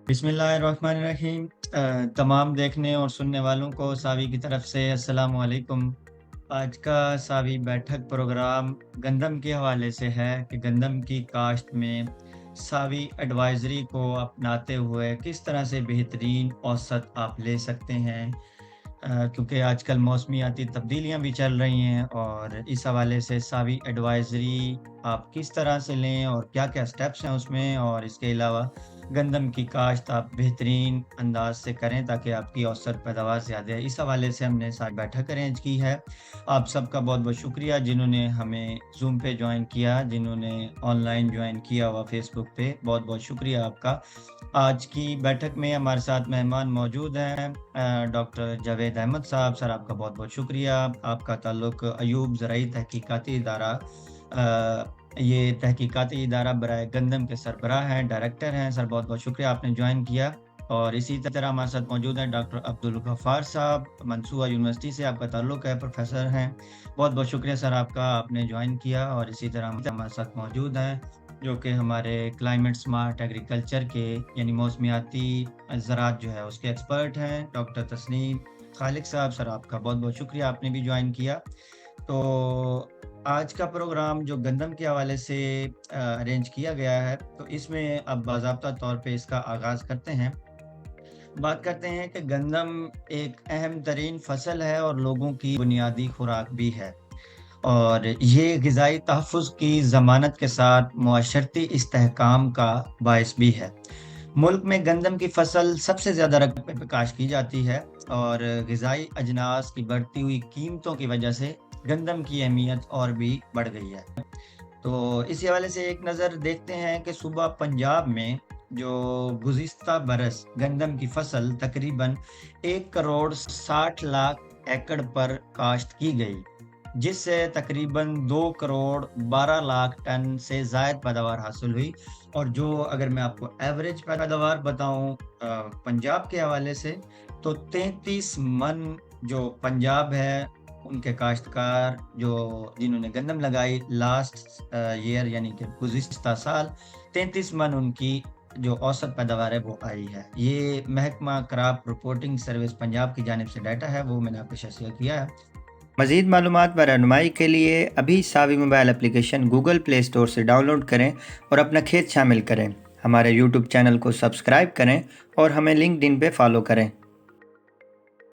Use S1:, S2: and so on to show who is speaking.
S1: बिस्मिल्लाहिर्रहमानिर्रहीम। तमाम देखने और सुनने वालों को सावी की तरफ से अस्सलाम वालेकुम। आज का सावी बैठक प्रोग्राम गंदम के हवाले से है कि गंदम की काश्त में सावी एडवाइजरी को अपनाते हुए किस तरह से बेहतरीन औसत आप ले सकते हैं। क्योंकि आजकल मौसमियाती तब्दीलियां भी चल रही हैं और इस हवाले से सावी एडवाइजरी आप किस तरह से लें और क्या-क्या स्टेप्स हैं उसमें, और इसके अलावा गंदम की काश्त आप बेहतरीन अंदाज से करें ताकि आपकी औसत पैदावार ज़्यादा है। इस हवाले से हमने सारी बैठक अरेंज की है। आप सबका बहुत-बहुत शुक्रिया जिन्होंने हमें ज़ूम पे जॉइन किया, जिन्होंने ऑनलाइन जॉइन किया हुआ फेसबुक पे, बहुत-बहुत शुक्रिया आपका। आज की बैठक में हमारे साथ मेहमान मौजूद हैं डॉक्टर जावेद अहमद साहब। सर आपका बहुत-बहुत शुक्रिया। आपका ताल्लुक अयूब ज़राई तहकीकाती इदारा, ये तहकीकाती इदारा बराए गंदम के सरबराह हैं, डायरेक्टर हैं। सर बहुत-बहुत शुक्रिया आपने जॉइन किया। और इसी तरह हमारे साथ मौजूद हैं डॉक्टर अब्दुल गफ्फार साहब, मंसूरा यूनिवर्सिटी से आपका ताल्लुक है, प्रोफेसर हैं। बहुत-बहुत शुक्रिया सर आपका, आपने जॉइन किया। और इसी तरह हमारे साथ मौजूद हैं जो कि हमारे क्लाइमेट स्मार्ट एग्रीकल्चर के यानी मौसमियाती ज़राअत जो है उसके एक्सपर्ट हैं, डॉक्टर तस्नीम खालिक साहब। सर आपका बहुत-बहुत शुक्रिया, आपने भी जॉइन किया। तो आज का प्रोग्राम जो गंदम के हवाले से अरेंज किया गया है, तो इसमें अब बाज़ाब्ता तौर पे इसका आगाज़ करते हैं। बात करते हैं कि गंदम एक अहम तरीन फसल है और लोगों की बुनियादी खुराक भी है, और ये ग़िज़ाई तहफ़्फ़ुज़ की ज़मानत के साथ मुआशरती इस्तेहकाम का बाइस भी है। मुल्क में गंदम की फसल सबसे ज़्यादा रकबे पे काश्त की जाती है, और ग़िज़ाई अजनास की बढ़ती हुई कीमतों की वजह से गंदम की अहमियत और भी बढ़ गई है। तो इसी हवाले से एक नज़र देखते हैं कि सूबा पंजाब में जो गुज़िश्ता बरस गंदम की फसल तकरीबन 1 करोड़ 60 लाख एकड़ पर काश्त की गई, जिससे तकरीबन 2 करोड़ 12 लाख टन से ज़ायद पैदावार हासिल हुई। और जो अगर मैं आपको एवरेज पैदावार बताऊँ पंजाब के हवाले से, तो 33 मन जो पंजाब है उनके काश्तकार जो जिन्होंने गंदम लगाई लास्ट ईयर यानी कि गुज़िश्ता साल 33 मन उनकी जो औसत पैदावार है वो आई है। ये महकमा क्रॉप रिपोर्टिंग सर्विस पंजाब की जानिब से डाटा है, वो मैंने आपको शेयर किया है। मज़ीद मालूमात व रहनुमाई के लिए अभी सावी mobile application Google play store से डाउनलोड करें और अपना खेत शामिल करें। हमारे यूट्यूब चैनल को सब्सक्राइब करें और हमें लिंक्डइन पे फॉलो करें।